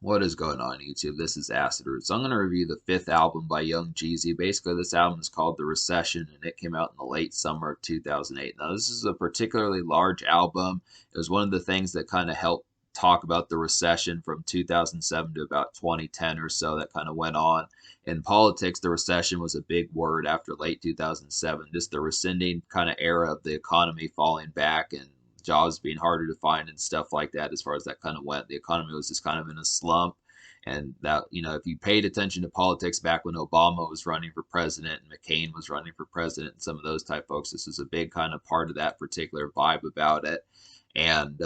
What is going on YouTube? This is Acid Root. So I'm going to review the fifth album by Young Jeezy. Basically, this album is called The Recession, and it came out in the late summer of 2008. Now, this is a particularly large album. It was one of the things that kind of helped talk about the recession from 2007 to about 2010 or so that kind of went on. In politics, the recession was a big word after late 2007, just the rescinding kind of era of the economy falling back and jobs being harder to find and stuff like that. As far as that kind of went, the economy was just kind of in a slump. And that, if you paid attention to politics back when Obama was running for president and McCain was running for president and some of those type folks, this was a big kind of part of that particular vibe about it. And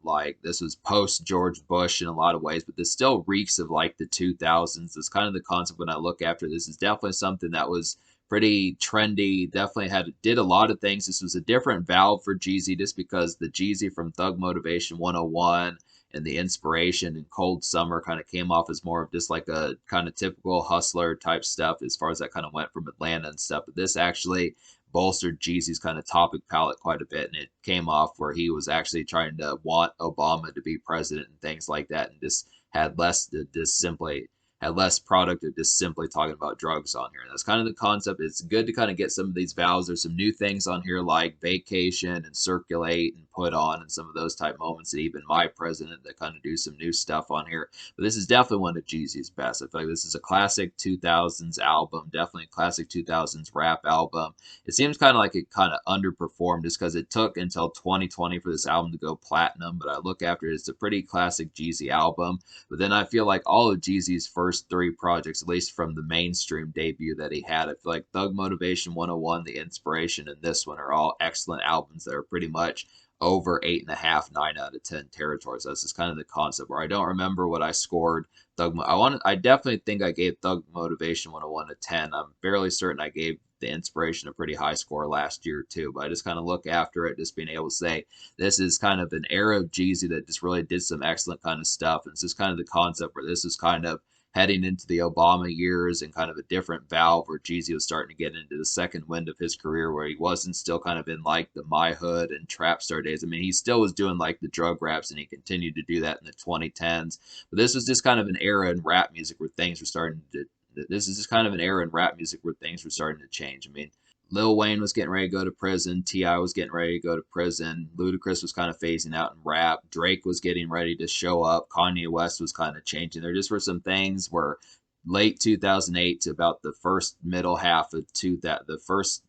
like this was post George Bush in a lot of ways, but this still reeks of like the 2000s. It's kind of the concept when I look after this is definitely something that was pretty trendy. Definitely did a lot of things. This was a different valve for Jeezy, just because the Jeezy from Thug Motivation 101 and the Inspiration and Cold Summer kind of came off as more of just like a kind of typical hustler type stuff as far as that kind of went from Atlanta and stuff. But this actually bolstered Jeezy's kind of topic palette quite a bit, and it came off where he was actually trying to want Obama to be president and things like that, and just had less just simply had less product of just simply talking about drugs on here. And that's kind of the concept. It's good to kind of get some of these vowels. There's some new things on here like vacation and circulate and put on and some of those type moments, and even my president that kind of do some new stuff on here. But this is definitely one of Jeezy's best. I feel like this is a classic 2000s album, definitely a classic 2000s rap album. It seems kind of like it kind of underperformed just because it took until 2020 for this album to go platinum. But I look after it, it's a pretty classic Jeezy album. But then I feel like all of Jeezy's first three projects, at least from the mainstream debut that he had, I feel like Thug Motivation 101, The Inspiration, and this one are all excellent albums that are pretty much over 8.5, 9 out of 10 territories. That's just kind of the concept where I don't remember what I scored. I definitely think I gave Thug Motivation 101 a 10. I'm fairly certain I gave The Inspiration a pretty high score last year too. But I just kind of look after it, just being able to say this is kind of an era of Jeezy that just really did some excellent kind of stuff. And it's just kind of the concept where this is kind of heading into the Obama years and kind of a different valve where Jeezy was starting to get into the second wind of his career where he wasn't still kind of in like the My Hood and trap star days. I mean, he still was doing like the drug raps and he continued to do that in the 2010s. But this was just kind of an era in rap music where things were starting to this is just kind of an era in rap music where things were starting to change. I mean, Lil Wayne was getting ready to go to prison. T.I. was getting ready to go to prison. Ludacris was kind of phasing out in rap. Drake was getting ready to show up. Kanye West was kind of changing. There just were some things where late 2008 to about the first middle half of the first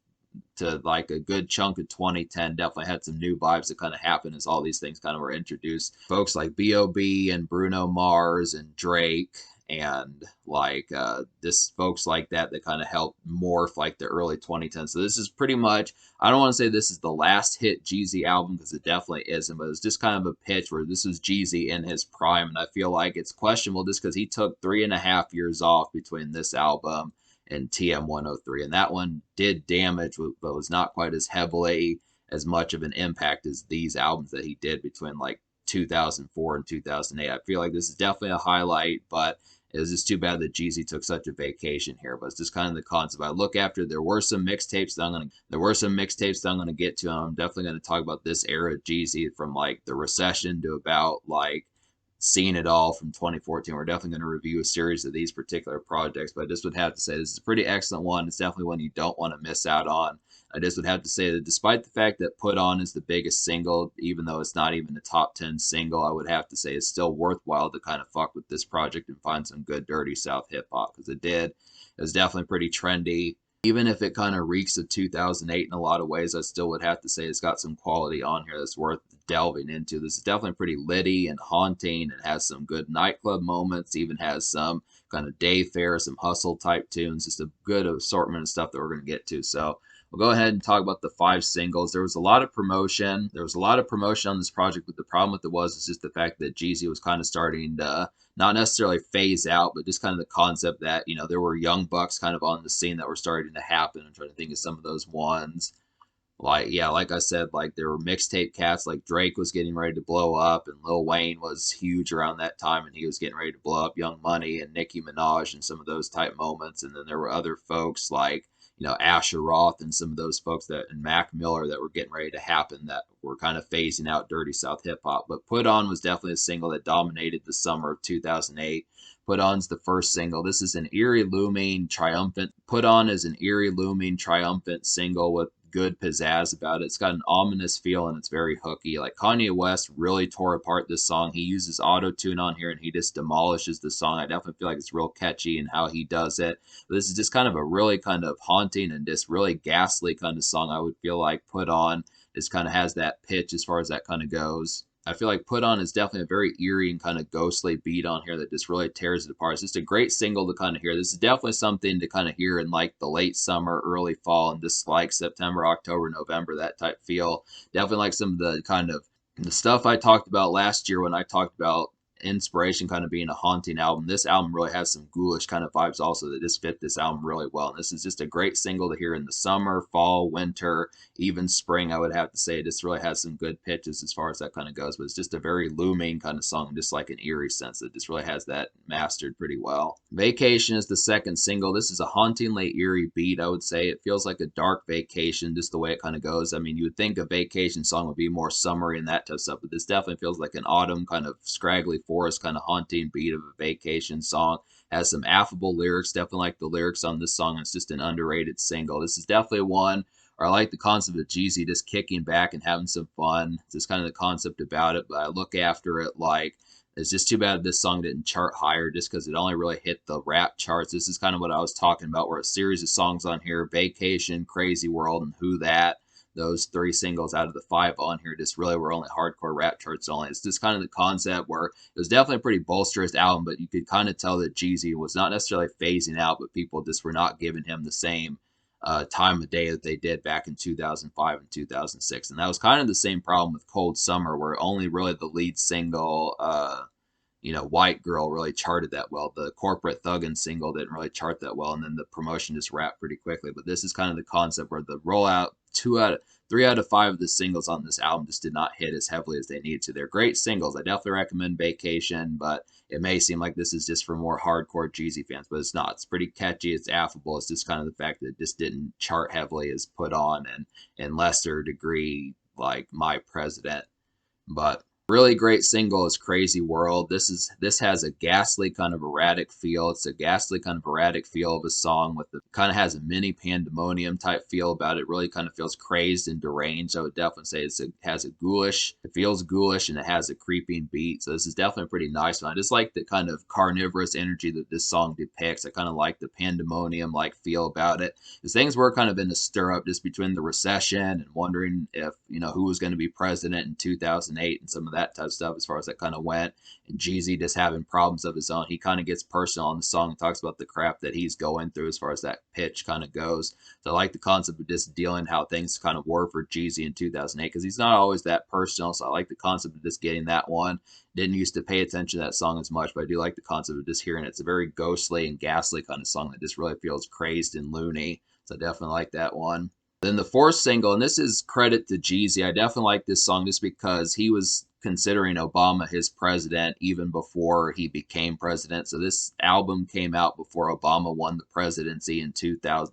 to like a good chunk of 2010 definitely had some new vibes that kind of happened as all these things kind of were introduced. Folks like B.O.B. and Bruno Mars and Drake and like this folks like that that kind of helped morph like the early 2010s. So this is pretty much, I don't want to say this is the last hit Jeezy album because it definitely isn't, but it's just kind of a pitch where this was Jeezy in his prime, and I feel like it's questionable just because he took 3.5 years off between this album and TM 103, and that one did damage, but was not quite as heavily as much of an impact as these albums that he did between like 2004 and 2008. I feel like this is definitely a highlight, but it was just too bad that Jeezy took such a vacation here. But it's just kind of the concept. I look after. There were some mixtapes that I'm gonna get to. And I'm definitely gonna talk about this era of Jeezy from like the recession to about like seeing it all from 2014. We're definitely going to review a series of these particular projects, but I just would have to say this is a pretty excellent one. It's definitely one you don't want to miss out on. I just would have to say that despite the fact that Put On is the biggest single, even though it's not even a top 10 single, I would have to say it's still worthwhile to kind of fuck with this project and find some good Dirty South hip hop because it did. It was definitely pretty trendy. Even if it kind of reeks of 2008 in a lot of ways, I still would have to say it's got some quality on here that's worth delving into. This is definitely pretty litty and haunting. It has some good nightclub moments, even has some kind of day fare, some hustle type tunes, just a good assortment of stuff that we're going to get to. So we'll go ahead and talk about the 5 singles. There was a lot of promotion. There was a lot of promotion on this project, but the problem with it was is just the fact that Jeezy was kind of starting to not necessarily phase out, but just kind of the concept that, there were young bucks kind of on the scene that were starting to happen. I'm trying to think of some of those ones. Like, yeah, like I said, like there were mixtape cats, like Drake was getting ready to blow up, and Lil Wayne was huge around that time, and he was getting ready to blow up. Young Money and Nicki Minaj and some of those type moments. And then there were other folks like, Asher Roth and some of those folks that and Mac Miller that were getting ready to happen that were kind of phasing out Dirty South hip hop. But Put On was definitely a single that dominated the summer of 2008. Put On's the first single. This is an eerie looming triumphant. Put On is an eerie looming triumphant single with good pizzazz about it. It's got an ominous feel and it's very hooky. Like Kanye West really tore apart this song. He uses auto tune on here and he just demolishes the song. I definitely feel like it's real catchy in how he does it. But this is just kind of a really kind of haunting and just really ghastly kind of song. I would feel like Put On just kind of has that pitch as far as that kind of goes. I feel like Put On is definitely a very eerie and kind of ghostly beat on here that just really tears it apart. It's just a great single to kind of hear. This is definitely something to kind of hear in like the late summer, early fall, and just like September, October, November, that type feel. Definitely like some of the kind of the stuff I talked about last year when I talked about Inspiration kind of being a haunting album. This album really has some ghoulish kind of vibes also that just fit this album really well. And this is just a great single to hear in the summer, fall, winter, even spring, I would have to say. It just really has some good pitches as far as that kind of goes. But it's just a very looming kind of song, just like an eerie sense that just really has that mastered pretty well. Vacation is the second single. This is a hauntingly eerie beat, I would say. It feels like a dark vacation, just the way it kind of goes. I mean, you would think a vacation song would be more summery and that type of stuff, but this definitely feels like an autumn kind of scraggly forest kind of haunting beat of a vacation song. Has some affable lyrics, definitely like the lyrics on this song. It's just an underrated single. This is definitely one, or I like the concept of Jeezy just kicking back and having some fun. It's just kind of the concept about it, but I look after it like it's just too bad this song didn't chart higher just because it only really hit the rap charts. This is kind of what I was talking about, where a series of songs on here, Vacation, Crazy World, and Who That, those three singles out of the five on here just really were only hardcore rap charts only. It's just kind of the concept where it was definitely a pretty bolsterous album, but you could kind of tell that Jeezy was not necessarily phasing out, but people just were not giving him the same time of day that they did back in 2005 and 2006. And that was kind of the same problem with Cold Summer, where only really the lead single, White Girl really charted that well. The Corporate Thuggin' single didn't really chart that well, and then the promotion just wrapped pretty quickly. But this is kind of the concept where the rollout, three out of five of the singles on this album just did not hit as heavily as they needed to. They're great singles. I definitely recommend Vacation, but it may seem like this is just for more hardcore Jeezy fans, but it's not. It's pretty catchy. It's affable. It's just kind of the fact that it just didn't chart heavily as Put On and in lesser degree like My President. But really great single is Crazy World. This has a ghastly kind of erratic feel. It's a ghastly kind of erratic feel of a song with the kind of has a mini pandemonium type feel about it. Really kind of feels crazed and deranged. I would definitely say it has a ghoulish, it feels ghoulish and it has a creeping beat. So this is definitely a pretty nice one. I just like the kind of carnivorous energy that this song depicts. I kind of like the pandemonium like feel about it. Because things were kind of in a stir up just between the recession and wondering if, who was going to be president in 2008 and some of that type of stuff as far as that kind of went. And Jeezy just having problems of his own. He kind of gets personal on the song and talks about the crap that he's going through as far as that pitch kind of goes. So I like the concept of just dealing how things kind of were for Jeezy in 2008 because he's not always that personal. So I like the concept of just getting that one. Didn't used to pay attention to that song as much, but I do like the concept of just hearing it. It's a very ghostly and ghastly kind of song that just really feels crazed and loony. So I definitely like that one. Then the fourth single, and this is credit to Jeezy. I definitely like this song just because he was considering Obama his president even before he became president. So this album came out before Obama won the presidency in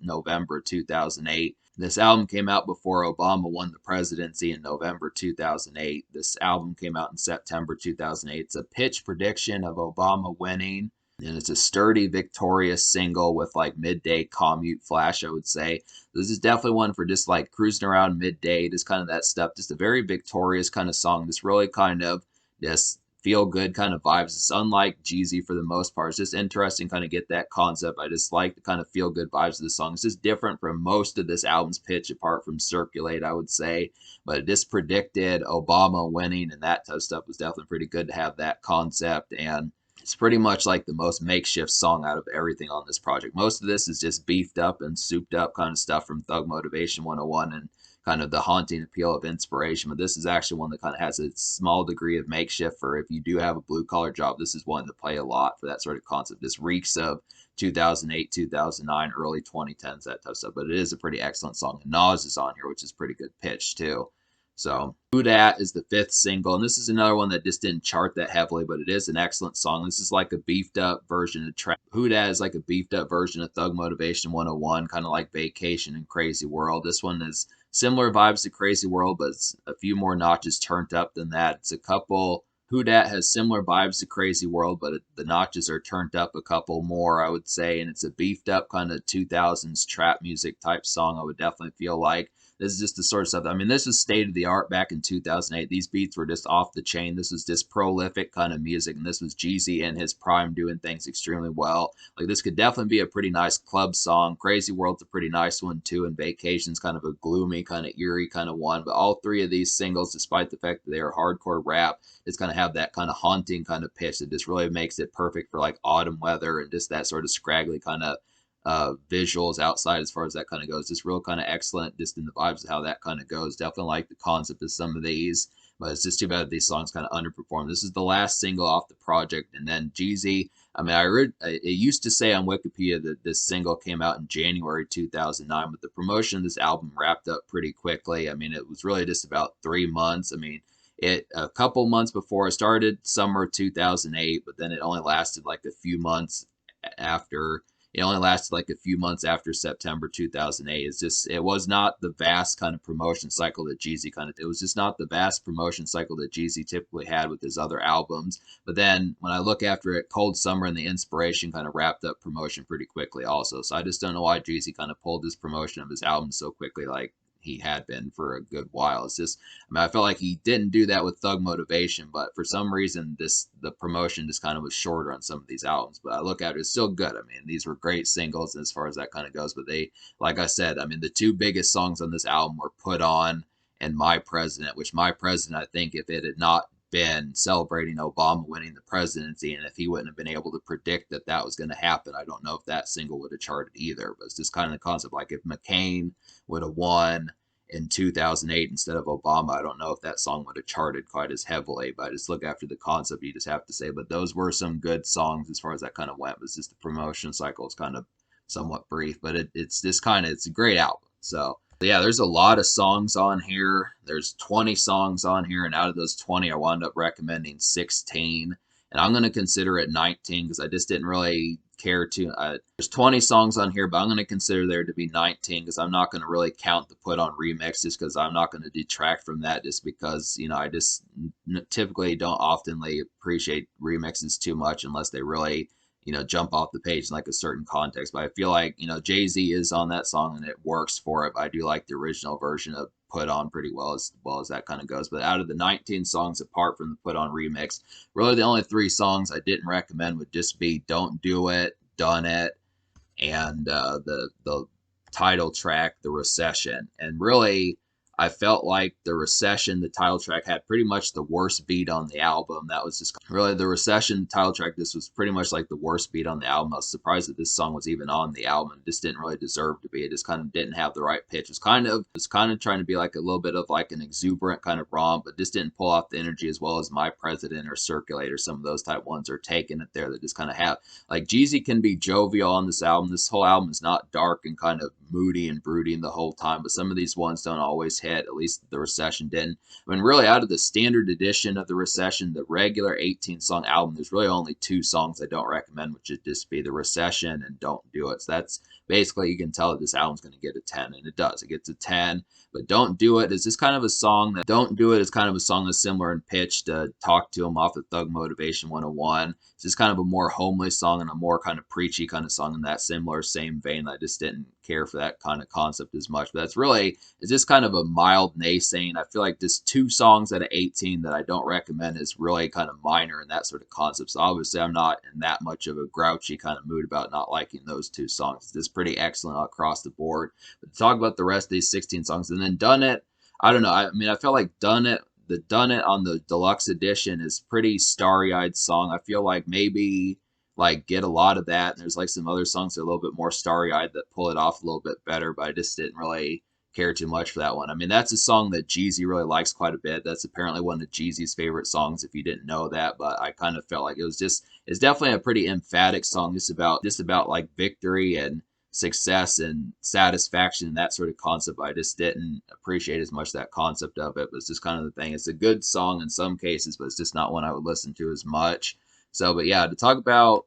November 2008. This album came out before Obama won the presidency in November 2008. This album came out in September 2008. It's a pitch prediction of Obama winning. And it's a sturdy, victorious single with like midday commute flash, I would say. This is definitely one for just like cruising around midday, just kind of that stuff. Just a very victorious kind of song. Just really kind of just feel good kind of vibes. It's unlike Jeezy for the most part. It's just interesting kind of get that concept. I just like the kind of feel good vibes of the song. It's just different from most of this album's pitch apart from Circulate, I would say. But it just predicted Obama winning and that type of stuff was definitely pretty good to have that concept. And it's pretty much like the most makeshift song out of everything on this project. Most of this is just beefed up and souped up kind of stuff from Thug Motivation 101 and kind of the haunting appeal of Inspiration. But this is actually one that kind of has a small degree of makeshift for if you do have a blue collar job. This is one to play a lot for that sort of concept. This reeks of 2008, 2009, early 2010s, that type of stuff. But it is a pretty excellent song. And Nas is on here, which is pretty good pitch too. So Who Dat is the fifth single, and this is another one that just didn't chart that heavily, but it is an excellent song. This is like a beefed up version of Trap. Who Dat is like a beefed up version of Thug Motivation 101, kind of like Vacation and Crazy World. This one is similar vibes to Crazy World, but it's a few more notches turned up than that. It's a couple. Who Dat has similar vibes to Crazy World, but the notches are turned up a couple more, I would say, and it's a beefed up kind of 2000s trap music type song, I would definitely feel like. This is just the sort of stuff. I mean, this was state of the art back in 2008. These beats were just off the chain. This was just prolific kind of music, and this was Jeezy in his prime doing things extremely well. Like, this could definitely be a pretty nice club song. Crazy World's a pretty nice one too, and Vacation's kind of a gloomy, kind of eerie kind of one. But all three of these singles, despite the fact that they are hardcore rap, it's going to have that kind of haunting kind of pitch that just really makes it perfect for like autumn weather and just that sort of scraggly kind of visuals outside as far as that kind of goes. Just real kind of excellent, just in the vibes of how that kind of goes. Definitely like the concept of some of these, but it's just too bad these songs kind of underperform. This is the last single off the project, and then Jeezy. I mean, it used to say on Wikipedia that this single came out in January 2009, but the promotion of this album wrapped up pretty quickly. I mean, it was really just about 3 months. I mean, it a couple months before it started, summer 2008, but then it only lasted like a few months after. It only lasted like a few months after September 2008. It's just, it was not the vast kind of promotion cycle that Jeezy it was just not the vast promotion cycle that Jeezy typically had with his other albums. But then when I look after it, Cold Summer and The Inspiration kind of wrapped up promotion pretty quickly also. So I just don't know why Jeezy kind of pulled this promotion of his album so quickly, like he had been for a good while. It's just, I mean, I felt like he didn't do that with Thug Motivation, but for some reason, the promotion just kind of was shorter on some of these albums. But I look at it, it's still good. I mean, these were great singles as far as that kind of goes. But they, like I said, I mean, the two biggest songs on this album were Put On and My President, which My President, I think if it had not been celebrating Obama winning the presidency, and if he wouldn't have been able to predict that that was going to happen, I don't know if that single would have charted either. But it's just kind of the concept, like if McCain would have won in 2008 instead of Obama, I don't know if that song would have charted quite as heavily. But I just look after the concept, you just have to say. But those were some good songs as far as that kind of went. It's just the promotion cycle is kind of somewhat brief, but it's just kind of, it's a great album. So yeah, there's a lot of songs on here. There's 20 songs on here, and out of those 20, I wound up recommending 16. And I'm going to consider it 19 because I just didn't really care to. There's 20 songs on here, but I'm going to consider there to be 19 because I'm not going to really count the Put On remixes because I'm not going to detract from that just because, you know, I just typically don't oftenly appreciate remixes too much unless they really, you know, jump off the page in like a certain context. But I feel like, you know, Jay-Z is on that song and it works for it. But I do like the original version of Put On pretty well as that kind of goes. But out of the 19 songs, apart from the Put On remix, really the only 3 songs I didn't recommend would just be Don't Do It, Done It, and the title track, The Recession. And really, I felt like The Recession, the title track, had pretty much the worst beat on the album. That was just really The Recession title track. This was pretty much like the worst beat on the album. I was surprised that this song was even on the album. It just didn't really deserve to be. It just kind of didn't have the right pitch. It was kind of trying to be like a little bit of like an exuberant kind of romp, but just didn't pull off the energy as well as My President or Circulate or some of those type ones are taking it there that just kind of have like Jeezy can be jovial on this album. This whole album is not dark and kind of moody and brooding the whole time, but some of these ones don't always hit. At least The Recession didn't. I mean, really, out of the standard edition of The Recession, the regular 18-song album, there's really only 2 songs I don't recommend, which would just be The Recession and Don't Do It. So that's basically, you can tell that this album's going to get a 10, and it does. It gets a 10. But Don't Do It is just kind of a song that Don't Do It is kind of a song that's similar in pitch to Talk to Him off of Thug Motivation 101. It's just kind of a more homely song and a more kind of preachy kind of song in that same vein. I just didn't care for that kind of concept as much. But that's really, it's just kind of a mild naysaying. I feel like just 2 songs out of 18 that I don't recommend is really kind of minor in that sort of concept. So obviously I'm not in that much of a grouchy kind of mood about not liking those 2 songs. It's just pretty excellent across the board. But to talk about the rest of these 16 songs, and then Done It, I don't know. I mean, I feel like Done It on the deluxe edition is pretty starry-eyed song. I feel like maybe like get a lot of that. And there's like some other songs that are a little bit more starry-eyed that pull it off a little bit better, but I just didn't really care too much for that one. I mean, that's a song that Jeezy really likes quite a bit. That's apparently one of Jeezy's favorite songs, if you didn't know that. But I kind of felt like it's definitely a pretty emphatic song, just about like victory and success and satisfaction and that sort of concept. I just didn't appreciate as much that concept of it. But it's just kind of the thing. It's a good song in some cases, but it's just not one I would listen to as much. So, but yeah, to talk about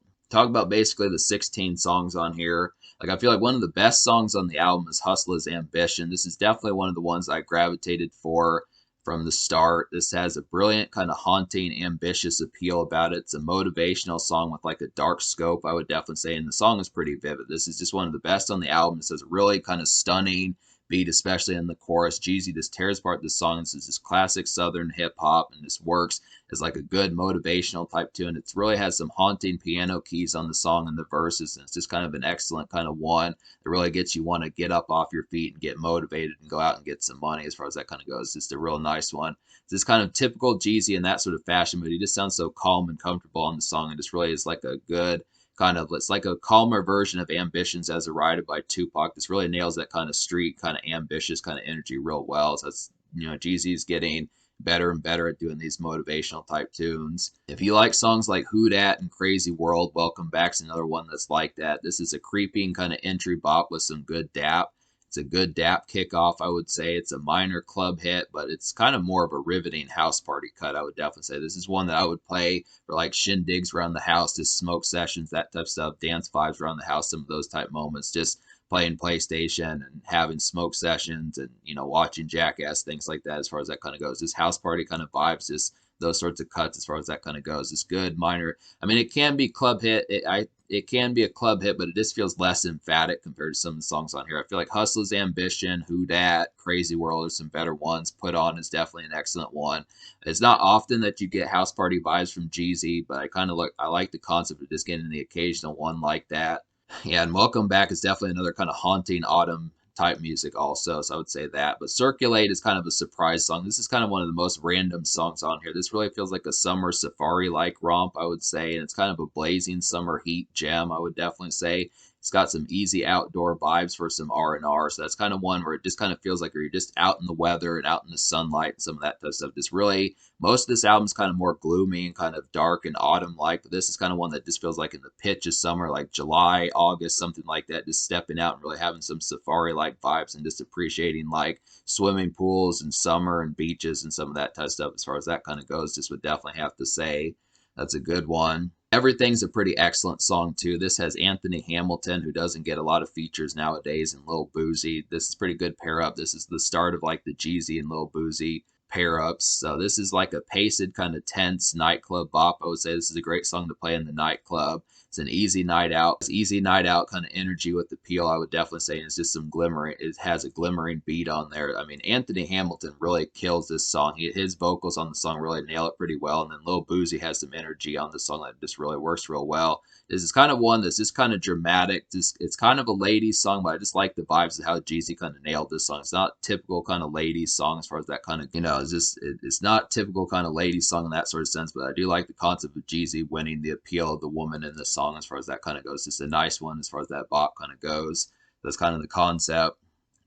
basically the 16 songs on here. Like I feel like one of the best songs on the album is Hustler's Ambition. This is definitely one of the ones I gravitated for from the start. This has a brilliant, kind of haunting, ambitious appeal about it. It's a motivational song with like a dark scope, I would definitely say, and the song is pretty vivid. This is just one of the best on the album. It has a really kind of stunning beat, especially in the chorus. Jeezy just tears apart this song. This is just classic Southern hip hop, and this works as like a good motivational type tune. It really has some haunting piano keys on the song and the verses, and it's just kind of an excellent kind of one. It really gets you want to get up off your feet and get motivated and go out and get some money as far as that kind of goes. It's just a real nice one. It's just kind of typical Jeezy in that sort of fashion, but he just sounds so calm and comfortable on the song, and just really is like a good kind of, it's like a calmer version of Ambitions as a Rider by Tupac. This really nails that kind of street, kind of ambitious kind of energy real well. So that's, Jeezy's getting better and better at doing these motivational type tunes. If you like songs like Who Dat and Crazy World, Welcome Back's another one that's like that. This is a creeping kind of entry bop with some good dap. It's a good dap kickoff, I would say. It's a minor club hit, but it's kind of more of a riveting house party cut, I would definitely say. This is one that I would play for like shindigs around the house, just smoke sessions, that type of stuff, dance vibes around the house, some of those type moments, just playing PlayStation and having smoke sessions and, watching Jackass, things like that as far as that kind of goes. This house party kind of vibes, just those sorts of cuts as far as that kind of goes. It's good, minor. I mean, it can be club hit. It can be a club hit, but it just feels less emphatic compared to some of the songs on here. I feel like Hustler's Ambition, Who Dat, Crazy World are some better ones. Put On is definitely an excellent one. It's not often that you get house party vibes from Jeezy, but I like the concept of just getting the occasional one like that. Yeah, and Welcome Back is definitely another kind of haunting autumn type music also, so I would say that. But Circulate is kind of a surprise song. This is kind of one of the most random songs on here. This really feels like a summer safari-like romp, I would say, and it's kind of a blazing summer heat gem, I would definitely say. It's got some easy outdoor vibes for some R&R, so that's kind of one where it just kind of feels like you're just out in the weather and out in the sunlight and some of that type of stuff. Just really, most of this album's kind of more gloomy and kind of dark and autumn-like, but this is kind of one that just feels like in the pitch of summer, like July, August, something like that, just stepping out and really having some safari-like vibes and just appreciating like swimming pools and summer and beaches and some of that type of stuff as far as that kind of goes. Just would definitely have to say that's a good one. Everything's a pretty excellent song too. This has Anthony Hamilton, who doesn't get a lot of features nowadays, and Lil Boozy. This is pretty good pair up. This is the start of like the Jeezy and Lil Boozy pair ups. So this is like a paced, kind of tense nightclub bop. I would say this is a great song to play in the nightclub. It's an easy night out. It's easy night out kind of energy with the peel, I would definitely say. And it's just some glimmering. It has a glimmering beat on there. I mean, Anthony Hamilton really kills this song. His vocals on the song really nail it pretty well. And then Lil Boozy has some energy on the song that just really works real well. This is kind of one that's just kind of dramatic. It's kind of a ladies song, but I just like the vibes of how Jeezy kind of nailed this song. It's not typical kind of ladies song as far as that kind of, it's not typical kind of ladies song in that sort of sense, but I do like the concept of Jeezy winning the appeal of the woman in this song as far as that kind of goes. It's a nice one as far as that bop kind of goes. That's kind of the concept.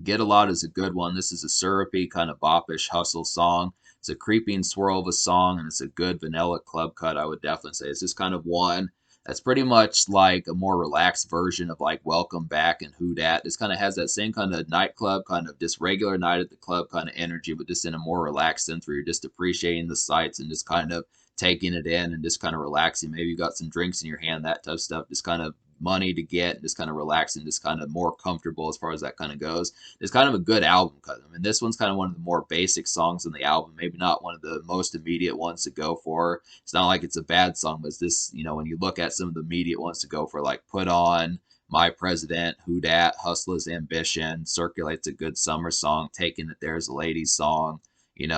Get a Lot is a good one. This is a syrupy kind of bopish hustle song. It's a creeping swirl of a song, and it's a good vanilla club cut, I would definitely say. It's just kind of one that's pretty much like a more relaxed version of like Welcome Back and Who Dat. This kind of has that same kind of nightclub, kind of just regular night at the club kind of energy, but just in a more relaxed sense where you're just appreciating the sights and just kind of taking it in and just kind of relaxing. Maybe you got some drinks in your hand, that type of stuff. Just kind of money to get and just kind of relaxing, just kind of more comfortable as far as that kind of goes. It's kind of a good album cut. I mean, this one's kind of one of the more basic songs on the album, maybe not one of the most immediate ones to go for. It's not like it's a bad song, but it's this, when you look at some of the immediate ones to go for, like Put On, My President, Who Dat, Hustler's Ambition, Circulate's a good summer song, Taking It There's a ladies song,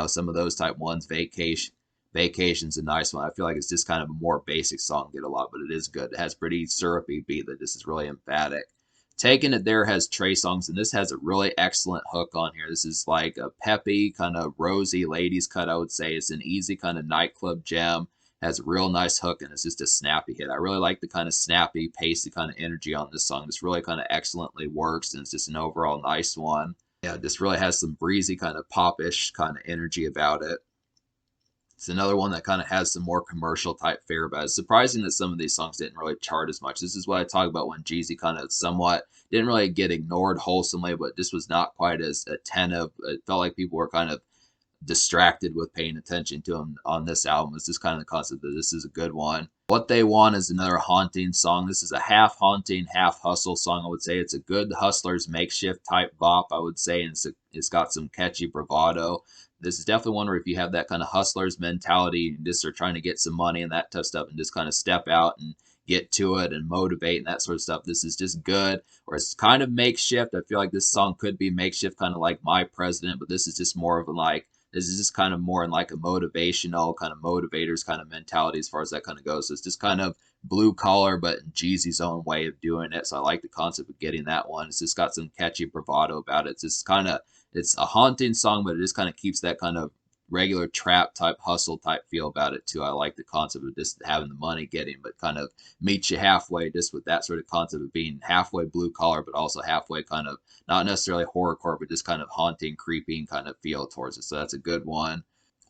some of those type ones, Vacation's a nice one. I feel like it's just kind of a more basic song, Get a Lot, but it is good. It has pretty syrupy beat that this is really emphatic. Taking It There has Trey songs, and this has a really excellent hook on here. This is like a peppy, kind of rosy ladies cut, I would say. It's an easy kind of nightclub gem. Has a real nice hook, and it's just a snappy hit. I really like the kind of snappy, pacey kind of energy on this song. This really kind of excellently works, and it's just an overall nice one. Yeah, this really has some breezy kind of popish kind of energy about it. It's another one that kind of has some more commercial type fare about it. It's surprising that some of these songs didn't really chart as much. This is what I talk about when Jeezy kind of somewhat didn't really get ignored wholesomely, but just was not quite as attentive. It felt like people were kind of distracted with paying attention to him on this album. It's just kind of the concept that this is a good one. What They Want is another haunting song. This is a half haunting, half hustle song. I would say it's a good hustler's makeshift type bop, I would say, and it's got some catchy bravado. This is definitely one where if you have that kind of hustler's mentality and just are trying to get some money and that tough stuff and just kind of step out and get to it and motivate and that sort of stuff, this is just good. Or it's kind of makeshift. I feel like this song could be makeshift, kind of like My President, but this is just more of a like, this is just kind of more in like a motivational kind of motivators kind of mentality as far as that kind of goes. So it's just kind of blue collar, but in Jeezy's own way of doing it. So I like the concept of getting that one. It's just got some catchy bravado about it. It's just kind of, it's a haunting song, but it just kind of keeps that kind of regular trap type hustle type feel about it too. I like the concept of just having the money getting, but kind of meets you halfway, just with that sort of concept of being halfway blue collar, but also halfway kind of not necessarily horrorcore, but just kind of haunting, creeping kind of feel towards it. So that's a good one.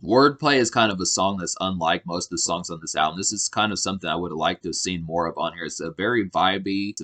Wordplay is kind of a song that's unlike most of the songs on this album. This is kind of something I would have liked to have seen more of on here. It's a very vibey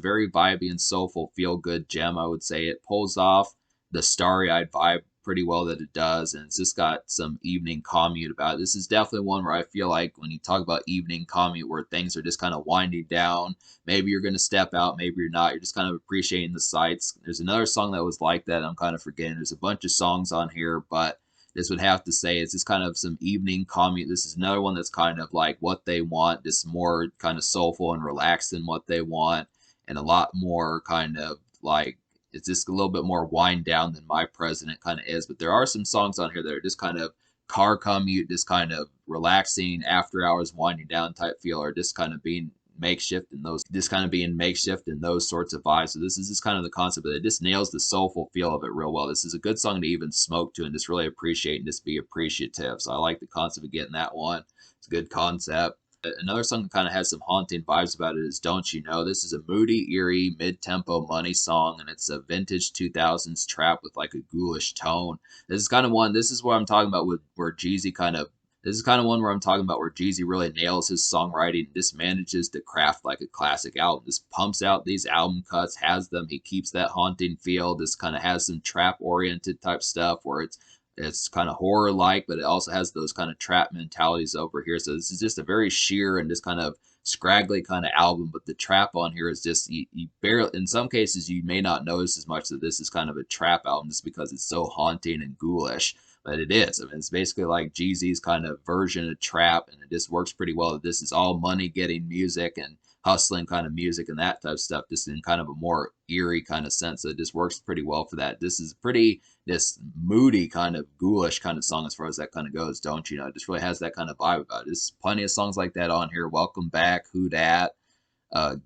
and soulful feel good gem. I would say it pulls off the starry-eyed vibe pretty well that it does, and it's just got some evening commute about it. This is definitely one where I feel like when you talk about evening commute where things are just kind of winding down, maybe you're going to step out, maybe you're not, you're just kind of appreciating the sights. There's another song that was like that I'm kind of forgetting. There's a bunch of songs on here, but this would have to say it's just kind of some evening commute. This is another one that's kind of like What They Want, just more kind of soulful and relaxed than What They Want, and a lot more kind of like, it's just a little bit more wind down than My President kind of is. But there are some songs on here that are just kind of car commute, just kind of relaxing, after hours winding down type feel, or just kind of being makeshift and those, just kind of being makeshift and those sorts of vibes. So this is just kind of the concept that it just nails the soulful feel of it real well. This is a good song to even smoke to and just really appreciate and just be appreciative. So I like the concept of getting that one. It's a good concept. Another song that kind of has some haunting vibes about it is Don't You Know. This is a moody, eerie, mid-tempo money song, and it's a vintage 2000s trap with like a ghoulish tone. This is kind of one, this is what I'm talking about with where Jeezy kind of, this is kind of one where I'm talking about where Jeezy really nails his songwriting and just manages to craft like a classic album. Just pumps out these album cuts, has them, he keeps that haunting feel, just kind of has some trap-oriented type stuff where it's kind of horror like, but it also has those kind of trap mentalities over here. So this is just a very sheer and just kind of scraggly kind of album, but the trap on here is just, you barely, in some cases you may not notice as much that this is kind of a trap album just because it's so haunting and ghoulish, but it is. I mean, it's basically like Jeezy's kind of version of trap, and it just works pretty well. This is all money getting music and hustling kind of music and that type of stuff, just in kind of a more eerie kind of sense. So it just works pretty well for that. This is pretty, this moody kind of ghoulish kind of song as far as that kind of goes. Don't You Know? It just really has that kind of vibe about it. There's plenty of songs like that on here. Welcome Back, Who Dat,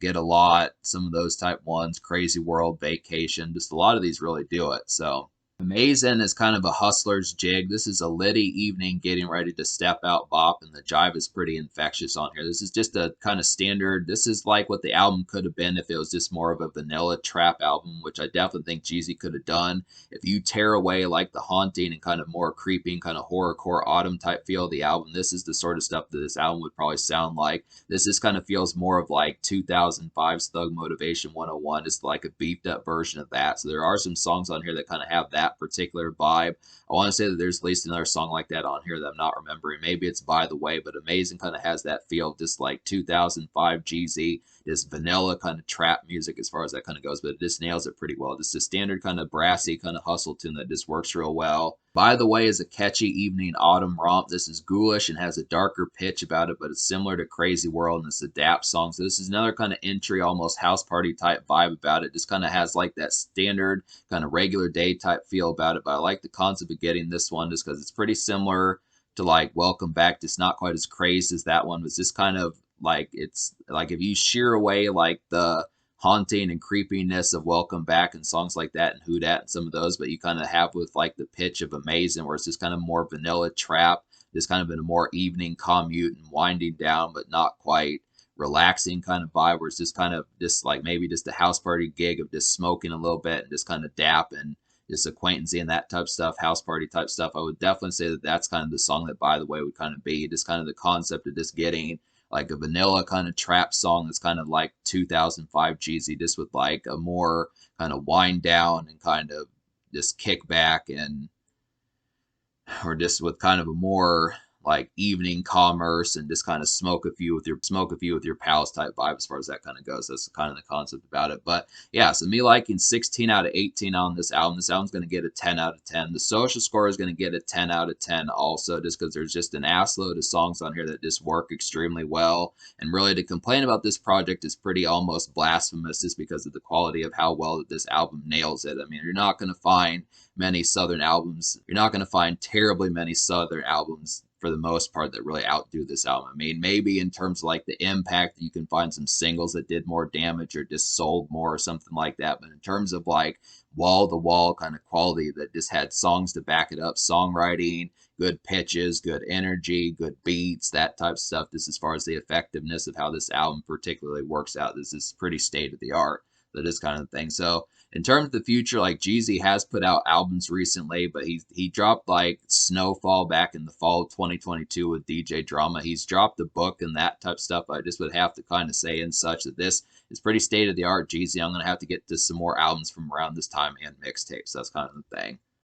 Get a Lot, some of those type ones. Crazy World, Vacation. Just a lot of these really do it. So Amazing is kind of a hustler's jig. This is a litty evening getting ready to step out bop, and the jive is pretty infectious on here. This is just a kind of standard. This is like what the album could have been if it was just more of a vanilla trap album, which I definitely think Jeezy could have done. If you tear away like the haunting and kind of more creeping kind of horrorcore autumn type feel of the album, this is the sort of stuff that this album would probably sound like. This just kind of feels more of like 2005's Thug Motivation 101, just like a beefed up version of that. So there are some songs on here that kind of have that particular vibe. I want to say that there's at least another song like that on here that I'm not remembering. Maybe it's By the Way, but Amazing kind of has that feel of just like 2005 Jeezy, this vanilla kind of trap music as far as that kind of goes, but it just nails it pretty well. Just a standard kind of brassy kind of hustle tune that just works real well. By the Way is a catchy evening autumn romp. This is ghoulish and has a darker pitch about it, but it's similar to Crazy World and it's a dap song. So this is another kind of entry, almost house party type vibe about it. Just kind of has like that standard kind of regular day type feel about it. But I like the concept of getting this one just because it's pretty similar to like Welcome Back. Just not quite as crazed as that one. But it's just kind of like, it's like if you shear away like the haunting and creepiness of Welcome Back and songs like that and Who Dat and some of those, but you kind of have with like the pitch of Amazing, where it's just kind of more vanilla trap, just kind of in a more evening commute and winding down, but not quite relaxing kind of vibe, where it's just kind of just like maybe just a house party gig of just smoking a little bit and just kind of dapping just acquaintancy and that type stuff, house party type stuff, I would definitely say that that's kind of the song that By the Way would kind of be. Just kind of the concept of just getting like a vanilla kind of trap song that's kind of like 2005 Jeezy, just with like a more kind of wind down and kind of just kick back and or just with kind of a more like evening commerce and just kind of smoke a few with your pals type vibe as far as that kind of goes. That's kind of the concept about it. But yeah, so me liking 16 out of 18 on this album. This album's going to get a 10 out of 10. The social score is going to get a 10 out of 10 also, just because there's just an assload of songs on here that just work extremely well. And really to complain about this project is pretty almost blasphemous just because of the quality of how well that this album nails it. I mean, you're not going to find many Southern albums. You're not going to find terribly many Southern albums for the most part that really outdo this album. I mean, maybe in terms of like the impact, you can find some singles that did more damage or just sold more or something like that. But in terms of like wall to wall kind of quality that just had songs to back it up, songwriting, good pitches, good energy, good beats, that type of stuff. This, as far as the effectiveness of how this album particularly works out, this is pretty state of the art. That is kind of the thing. So in terms of the future, like Jeezy has put out albums recently, but he dropped like Snowfall back in the fall of 2022 with DJ Drama. He's dropped a book and that type of stuff. I just would have to kind of say and such that this is pretty state of the art Jeezy. I'm gonna have to get to some more albums from around this time and mixtapes. That's kind of the thing.